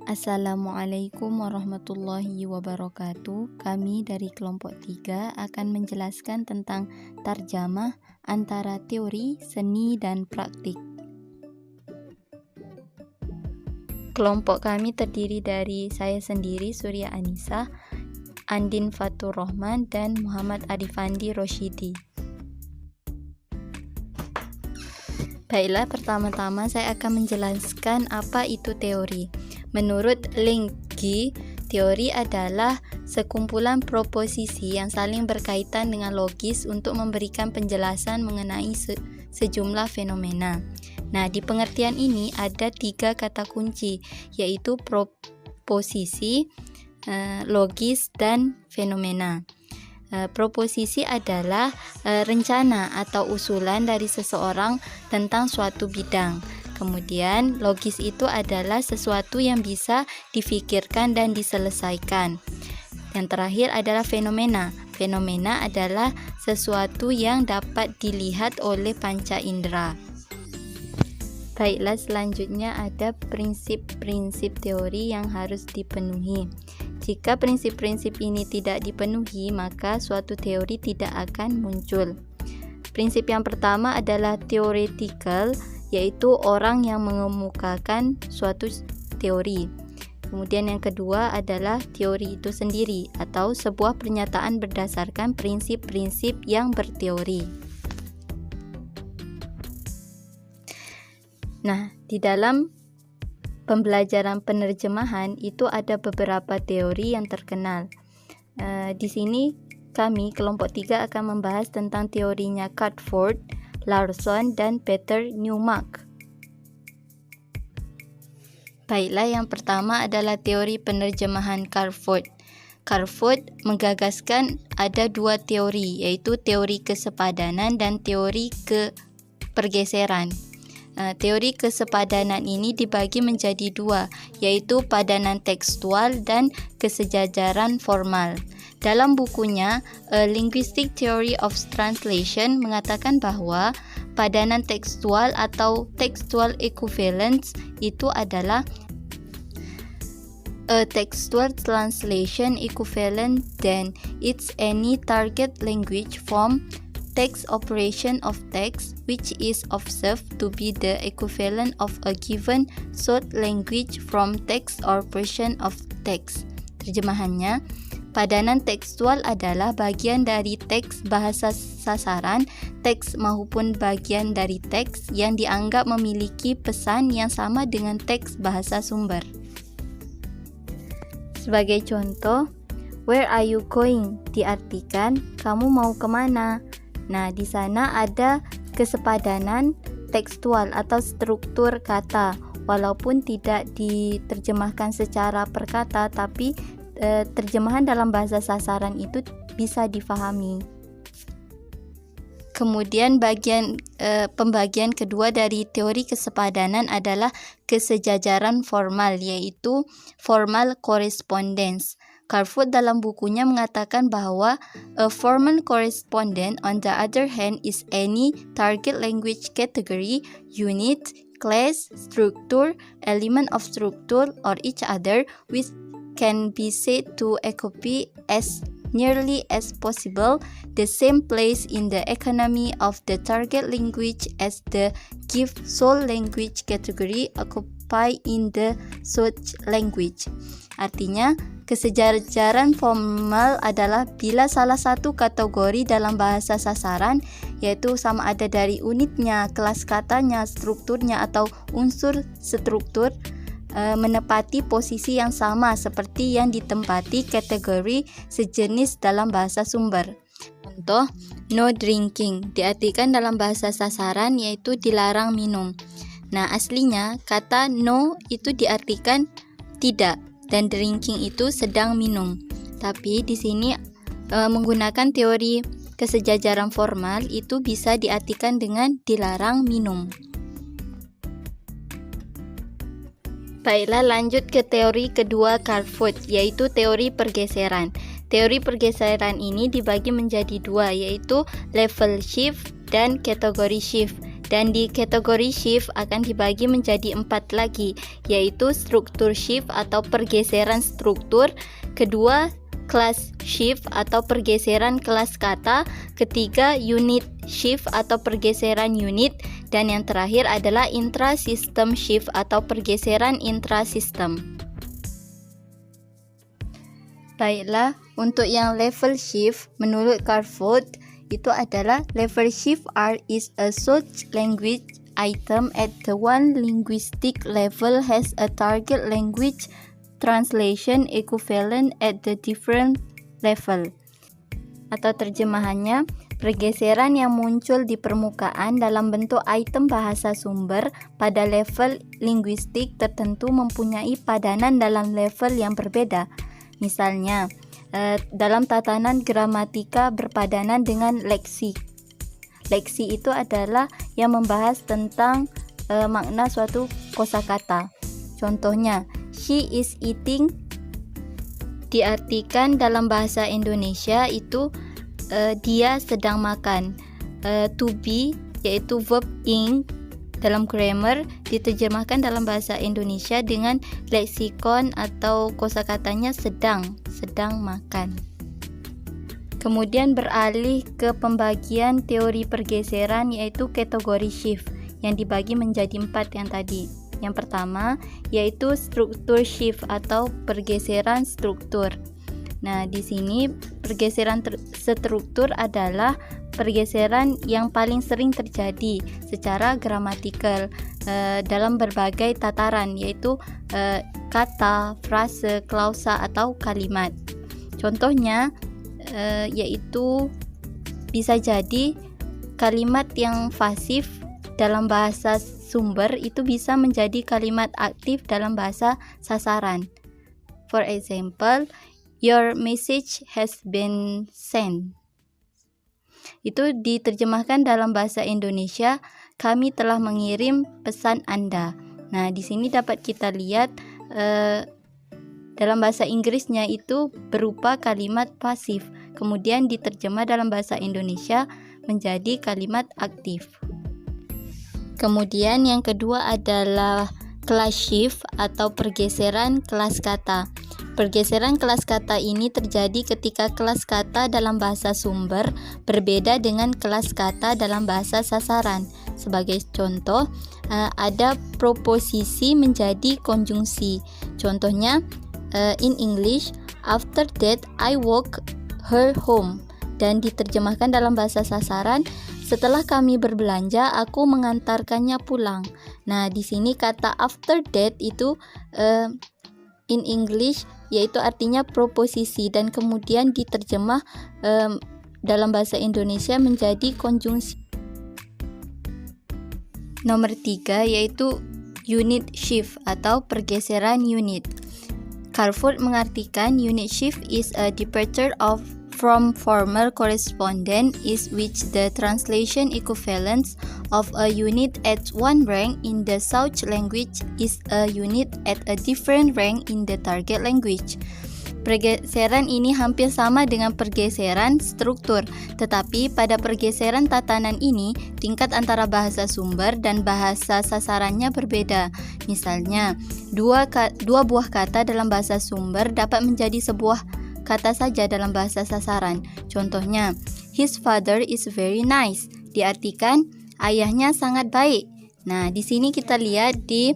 Assalamualaikum warahmatullahi wabarakatuh. Kami dari kelompok 3 akan menjelaskan tentang tarjamah antara teori, seni, dan praktik. Kelompok kami terdiri dari saya sendiri, Surya Anissa, Andin Fatur Rahman, dan Muhammad Arifandi Roshidi. Baiklah, pertama-tama saya akan menjelaskan apa itu teori. Menurut Linggi, teori adalah sekumpulan proposisi yang saling berkaitan dengan logis untuk memberikan penjelasan mengenai sejumlah fenomena. Nah, di pengertian ini ada 3 kata kunci, yaitu proposisi, logis, dan fenomena. Proposisi adalah rencana atau usulan dari seseorang tentang suatu bidang. Kemudian, logis itu adalah sesuatu yang bisa difikirkan dan diselesaikan. Yang terakhir adalah fenomena. Fenomena adalah sesuatu yang dapat dilihat oleh panca indera. Baiklah, selanjutnya ada prinsip-prinsip teori yang harus dipenuhi. Jika prinsip-prinsip ini tidak dipenuhi, maka suatu teori tidak akan muncul. Prinsip yang pertama adalah theoretical, yaitu orang yang mengemukakan suatu teori. Kemudian yang kedua adalah teori itu sendiri, atau sebuah pernyataan berdasarkan prinsip-prinsip yang berteori. Nah, di dalam pembelajaran penerjemahan itu ada beberapa teori yang terkenal. Di sini kami kelompok 3 akan membahas tentang teorinya Crawford, Larson, dan Peter Newmark. Baiklah, yang pertama adalah teori penerjemahan Crawford. Crawford menggagaskan ada 2 teori, yaitu teori kesepadanan dan teori pergeseran. Teori kesepadanan ini dibagi menjadi 2, yaitu padanan tekstual dan kesejajaran formal. Dalam bukunya A Linguistic Theory of Translation mengatakan bahwa padanan tekstual atau textual equivalence itu adalah a textual translation equivalent then it's any target language form text operation of text which is observed to be the equivalent of a given sought language from text or portion of text. Terjemahannya, padanan tekstual adalah bagian dari teks bahasa sasaran, teks maupun bagian dari teks yang dianggap memiliki pesan yang sama dengan teks bahasa sumber. Sebagai contoh, where are you going? Diartikan, kamu mau kemana? Nah, di sana ada kesepadanan tekstual atau struktur kata, walaupun tidak diterjemahkan secara per kata, tapi terjemahan dalam bahasa sasaran itu bisa difahami. Kemudian pembagian kedua dari teori kesepadanan adalah kesejajaran formal, yaitu formal correspondence. Crawford dalam bukunya mengatakan bahwa a formal correspondent on the other hand is any target language category, unit, class, structure, element of structure, or each other which can be said to occupy as nearly as possible the same place in the economy of the target language as the given sole language category occupy in the such language. Artinya, kesejajaran formal adalah bila salah satu kategori dalam bahasa sasaran, yaitu sama ada dari unitnya, kelas katanya, strukturnya, atau unsur struktur, menepati posisi yang sama seperti yang ditempati kategori sejenis dalam bahasa sumber. Contoh, no drinking diartikan dalam bahasa sasaran yaitu dilarang minum. Nah, aslinya kata no itu diartikan tidak dan drinking itu sedang minum. Tapi di sini menggunakan teori kesejajaran formal itu bisa diartikan dengan dilarang minum. Baiklah, lanjut ke teori kedua Crawford, yaitu teori pergeseran. Teori pergeseran ini dibagi menjadi 2, yaitu level shift dan category shift. Dan di kategori shift akan dibagi menjadi 4 lagi, yaitu struktur shift atau pergeseran struktur, kedua class shift atau pergeseran kelas kata, ketiga unit shift atau pergeseran unit, dan yang terakhir adalah intra-system shift atau pergeseran intra-system. Baiklah, untuk yang level shift menurut Carford itu adalah level shift R is a such language item at the one linguistic level has a target language translation equivalent at the different level. Atau terjemahannya, pergeseran yang muncul di permukaan dalam bentuk item bahasa sumber pada level linguistik tertentu mempunyai padanan dalam level yang berbeda. Misalnya, dalam tatanan gramatika berpadanan dengan leksi. Leksi itu adalah yang membahas tentang makna suatu kosakata. Contohnya, she is eating diartikan dalam bahasa Indonesia itu dia sedang makan. To be yaitu verb ing dalam grammar diterjemahkan dalam bahasa Indonesia dengan leksikon atau kosakatanya sedang makan. Kemudian beralih ke pembagian teori pergeseran yaitu kategori shift yang dibagi menjadi 4 yang tadi. Yang pertama yaitu struktur shift atau pergeseran struktur. Nah, di sini pergeseran struktur adalah pergeseran yang paling sering terjadi secara gramatikal dalam berbagai tataran, yaitu kata, frase, klausa, atau kalimat. Contohnya yaitu bisa jadi kalimat yang pasif dalam bahasa sumber itu bisa menjadi kalimat aktif dalam bahasa sasaran. For example, your message has been sent. Itu diterjemahkan dalam bahasa Indonesia, kami telah mengirim pesan Anda. Nah, di sini dapat kita lihat dalam bahasa Inggrisnya itu berupa kalimat pasif, kemudian diterjemah dalam bahasa Indonesia menjadi kalimat aktif. Kemudian yang kedua adalah class shift atau pergeseran kelas kata. Pergeseran kelas kata ini terjadi ketika kelas kata dalam bahasa sumber berbeda dengan kelas kata dalam bahasa sasaran. Sebagai contoh, ada proposisi menjadi konjungsi. Contohnya, in English, after that I walk her home. Dan diterjemahkan dalam bahasa sasaran, setelah kami berbelanja, aku mengantarkannya pulang. Nah, di sini kata after that itu in English yaitu artinya proposisi dan kemudian diterjemah dalam bahasa Indonesia menjadi konjungsi. Nomor 3 yaitu unit shift atau pergeseran unit. Carford mengartikan unit shift is a departure from formal correspondence is which the translation equivalence of a unit at one rank in the such language is a unit at a different rank in the target language. Pergeseran ini hampir sama dengan pergeseran struktur, tetapi pada pergeseran tatanan ini, tingkat antara bahasa sumber dan bahasa sasarannya berbeda. Misalnya, dua buah kata dalam bahasa sumber dapat menjadi sebuah kata saja dalam bahasa sasaran. Contohnya, his father is very nice. Diartikan, ayahnya sangat baik. Nah, di sini kita lihat di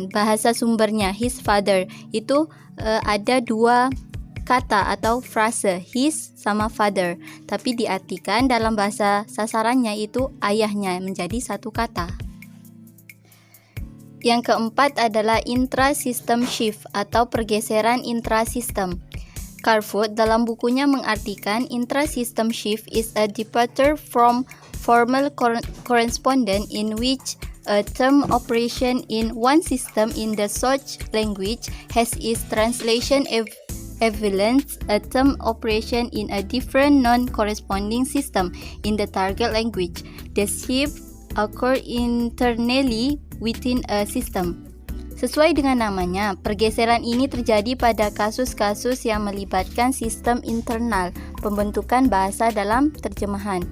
bahasa sumbernya, his father. Itu ada dua kata atau frase, his sama father. Tapi diartikan dalam bahasa sasarannya itu ayahnya menjadi satu kata. Yang keempat adalah intra-system shift atau pergeseran intra-system. Carford dalam bukunya mengartikan intra-system shift is a departure from formal correspondence in which a term operation in one system in the such language has its translation equivalent a term operation in a different non-corresponding system in the target language. The shift occur internally within a system. Sesuai dengan namanya, pergeseran ini terjadi pada kasus-kasus yang melibatkan sistem internal pembentukan bahasa dalam terjemahan.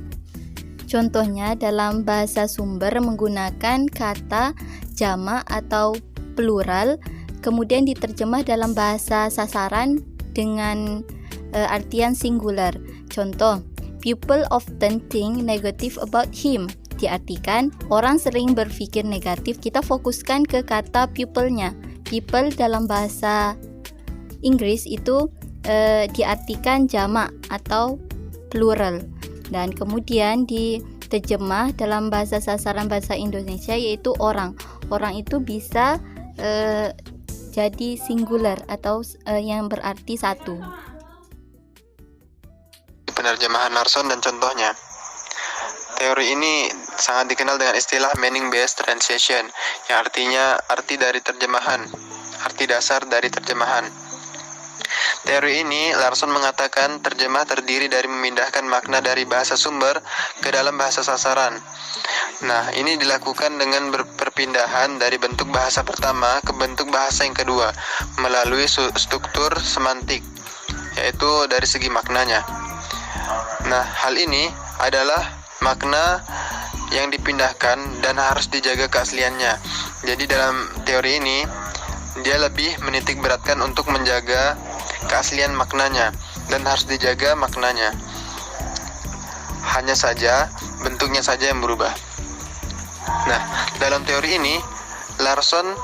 Contohnya dalam bahasa sumber menggunakan kata jamak atau plural, kemudian diterjemah dalam bahasa sasaran dengan artian singular. Contoh, people often think negative about him. Diartikan, orang sering berpikir negatif. Kita fokuskan ke kata people-nya. People dalam bahasa Inggris itu diartikan jamak atau plural. Dan kemudian diterjemah dalam bahasa sasaran bahasa Indonesia yaitu orang. Orang itu bisa jadi singular atau yang berarti satu. Penerjemahan Larson dan contohnya. Teori ini sangat dikenal dengan istilah meaning-based translation, yang artinya arti dari terjemahan, arti dasar dari terjemahan. Teori ini, Larson mengatakan terjemah terdiri dari memindahkan makna dari bahasa sumber ke dalam bahasa sasaran. Nah, ini dilakukan dengan perpindahan dari bentuk bahasa pertama ke bentuk bahasa yang kedua, melalui struktur semantik, yaitu dari segi maknanya. Nah, hal ini adalah makna yang dipindahkan dan harus dijaga keasliannya. Jadi dalam teori ini, dia lebih menitik beratkan untuk menjaga keaslian maknanya dan harus dijaga maknanya. Hanya saja bentuknya saja yang berubah. Nah, dalam teori ini, Larson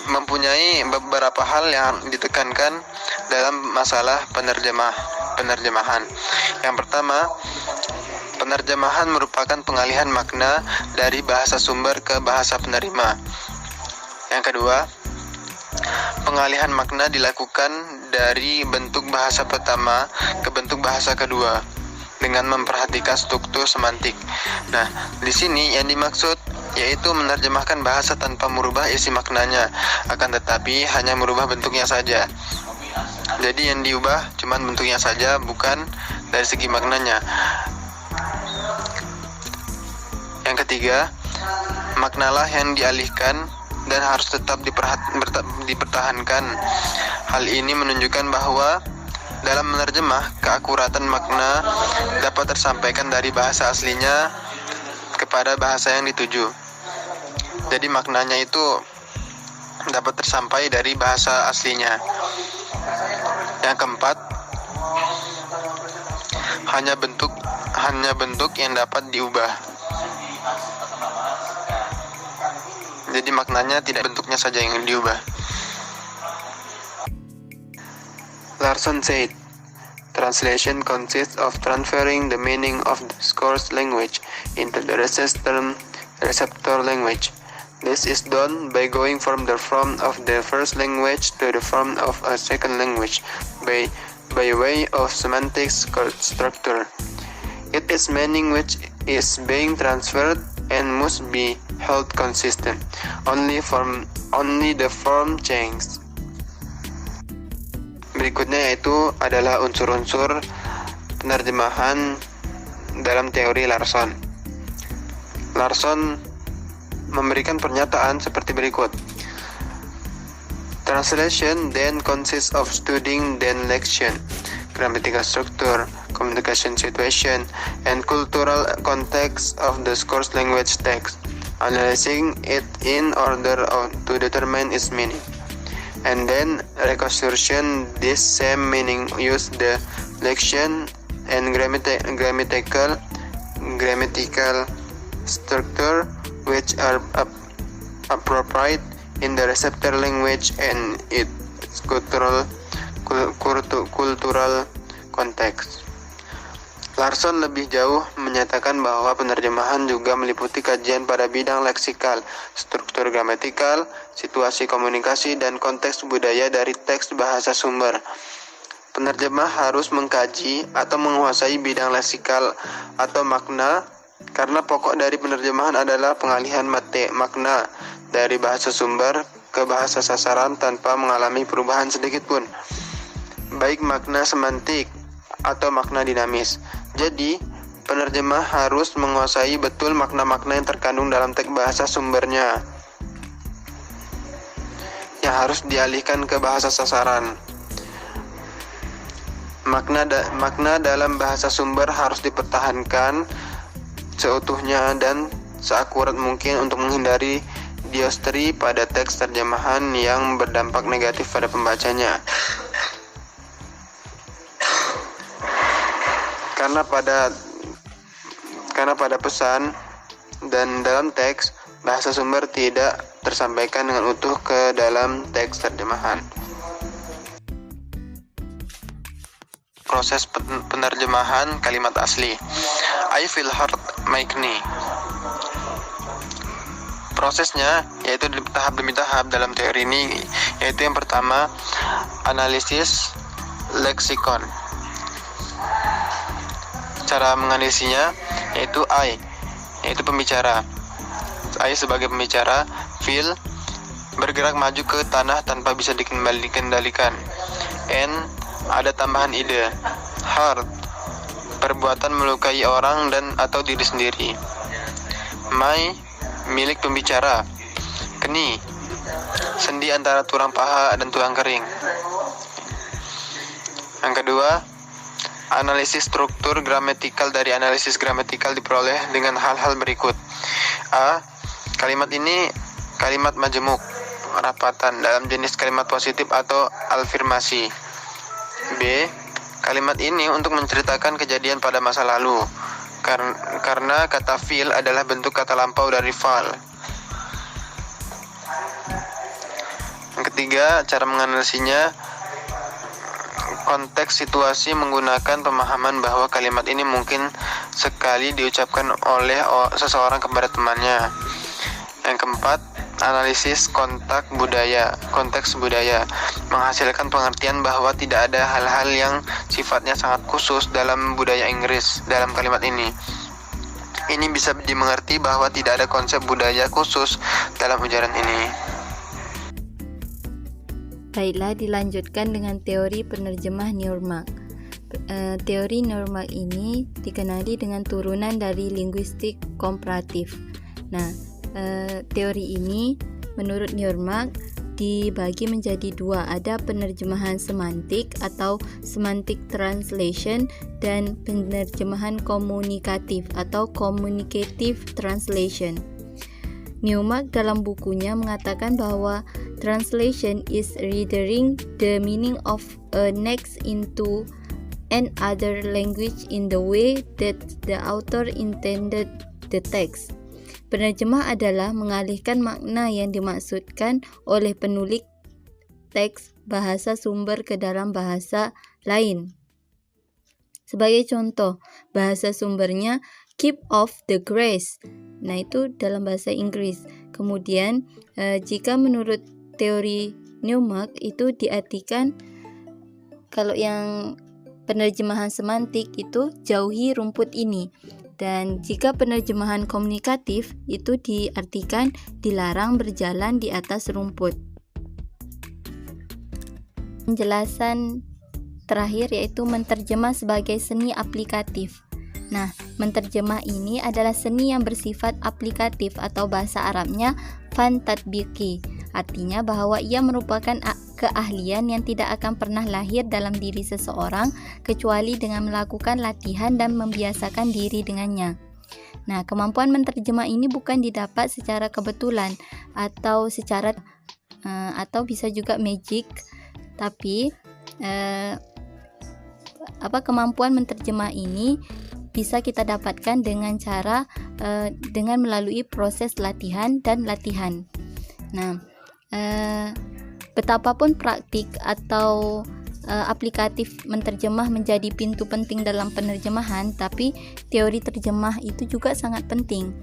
mempunyai beberapa hal yang ditekankan dalam masalah penerjemahan. Yang pertama, penerjemahan merupakan pengalihan makna dari bahasa sumber ke bahasa penerima. Yang kedua, pengalihan makna dilakukan dari bentuk bahasa pertama ke bentuk bahasa kedua dengan memperhatikan struktur semantik. Nah, di sini yang dimaksud yaitu menerjemahkan bahasa tanpa merubah isi maknanya, akan tetapi hanya merubah bentuknya saja. Jadi yang diubah cuma bentuknya saja, bukan dari segi maknanya. Yang ketiga, maknalah yang dialihkan dan harus tetap dipertahankan. Hal ini menunjukkan bahwa dalam menerjemah, keakuratan makna dapat tersampaikan dari bahasa aslinya kepada bahasa yang dituju. Jadi maknanya itu dapat tersampai dari bahasa aslinya. Yang keempat, hanya bentuk yang dapat diubah. Jadi maknanya tidak bentuknya saja yang diubah. Larson said, translation consists of transferring the meaning of the source language into the receptor language. This is done by going from the form of the first language to the form of a second language by way of semantic structure. It is meaning which is being transferred and must be held consistent. Only the form changes. Berikutnya yaitu adalah unsur-unsur penerjemahan dalam teori Larson. Larson memberikan pernyataan seperti berikut. Translation then consists of studying the lexion, grammatical structure, communication situation, and cultural context of the source language text, analyzing it in order to determine its meaning, and then reconstruction this same meaning use the lexion and grammatical structure which are appropriate in the receptor language and its cultural context. Larson lebih jauh menyatakan bahwa penerjemahan juga meliputi kajian pada bidang leksikal, struktur gramatikal, situasi komunikasi, dan konteks budaya dari teks bahasa sumber. Penerjemah harus mengkaji atau menguasai bidang leksikal atau makna, karena pokok dari penerjemahan adalah pengalihan makna dari bahasa sumber ke bahasa sasaran tanpa mengalami perubahan sedikit pun, baik makna semantik atau makna dinamis. Jadi, penerjemah harus menguasai betul makna-makna yang terkandung dalam teks bahasa sumbernya, yang harus dialihkan ke bahasa sasaran. Makna dalam bahasa sumber harus dipertahankan seutuhnya dan seakurat mungkin untuk menghindari diostri pada teks terjemahan yang berdampak negatif pada pembacanya. Karena pada pesan dan dalam teks, bahasa sumber tidak tersampaikan dengan utuh ke dalam teks terjemahan. Proses penerjemahan kalimat asli. I feel hurt my knee. Prosesnya yaitu tahap demi tahap dalam teori ini, yaitu yang pertama analisis leksikon. Cara menganalisinya yaitu yaitu pembicara. I sebagai pembicara, feel bergerak maju ke tanah tanpa bisa dikendalikan. N ada tambahan ide. Hurt perbuatan melukai orang dan atau diri sendiri. My milik pembicara. Kni sendi antara tulang paha dan tulang kering. Yang kedua, analisis struktur gramatikal. Dari analisis gramatikal diperoleh dengan hal-hal berikut. A. Kalimat ini kalimat majemuk, rapatan dalam jenis kalimat positif atau afirmasi. B. Kalimat ini untuk menceritakan kejadian pada masa lalu, karena kata feel adalah bentuk kata lampau dari fal. Yang ketiga, cara menganalisinya konteks situasi menggunakan pemahaman bahwa kalimat ini mungkin sekali diucapkan oleh seseorang kepada temannya. Yang keempat, analisis konteks budaya menghasilkan pengertian bahwa tidak ada hal-hal yang sifatnya sangat khusus dalam budaya Inggris dalam kalimat ini. Ini bisa dimengerti bahwa tidak ada konsep budaya khusus dalam ujaran ini. Baiklah, dilanjutkan dengan teori penerjemah Newmark. Teori Newmark ini dikenali dengan turunan dari linguistik komparatif. Nah, teori ini menurut Newmark dibagi menjadi dua, ada penerjemahan semantik atau semantic translation dan penerjemahan komunikatif atau communicative translation. Newmark dalam bukunya mengatakan bahwa translation is rendering the meaning of a text into another language in the way that the author intended the text. Penerjemah adalah mengalihkan makna yang dimaksudkan oleh penulis teks bahasa sumber ke dalam bahasa lain. Sebagai contoh, bahasa sumbernya keep off the grass. Nah, itu dalam bahasa Inggris. Kemudian, jika menurut teori Newmark itu diartikan, kalau yang penerjemahan semantik itu jauhi rumput ini. Dan jika penerjemahan komunikatif itu diartikan dilarang berjalan di atas rumput. Penjelasan terakhir yaitu menterjemah sebagai seni aplikatif. Nah, menterjemah ini adalah seni yang bersifat aplikatif atau bahasa Arabnya fan tatbiqi. Artinya bahwa ia merupakan keahlian yang tidak akan pernah lahir dalam diri seseorang kecuali dengan melakukan latihan dan membiasakan diri dengannya. Nah, kemampuan menterjemah ini bukan didapat secara kebetulan atau atau bisa juga magic, tapi kemampuan menterjemah ini bisa kita dapatkan dengan cara dengan melalui proses latihan dan latihan. Nah, betapapun praktik atau aplikatif menterjemah menjadi pintu penting dalam penerjemahan, tapi teori terjemah itu juga sangat penting.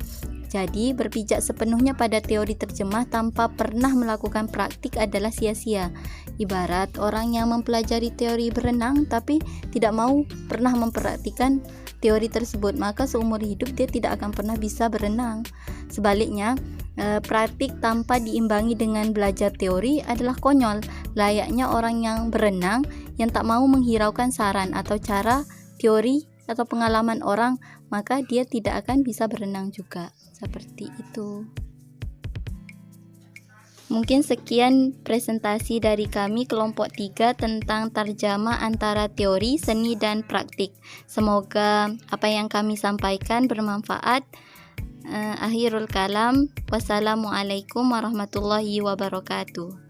Jadi, berpijak sepenuhnya pada teori terjemah tanpa pernah melakukan praktik adalah sia-sia. Ibarat orang yang mempelajari teori berenang tapi tidak mau pernah mempraktikkan teori tersebut, maka seumur hidup dia tidak akan pernah bisa berenang. Sebaliknya, praktik tanpa diimbangi dengan belajar teori adalah konyol, layaknya orang yang berenang yang tak mau menghiraukan saran atau cara teori atau pengalaman orang, maka dia tidak akan bisa berenang juga. Seperti itu. Mungkin sekian presentasi dari kami kelompok 3 tentang tarjamah antara teori, seni, dan praktik. Semoga apa yang kami sampaikan bermanfaat. Akhirul kalam. Wassalamualaikum warahmatullahi wabarakatuh.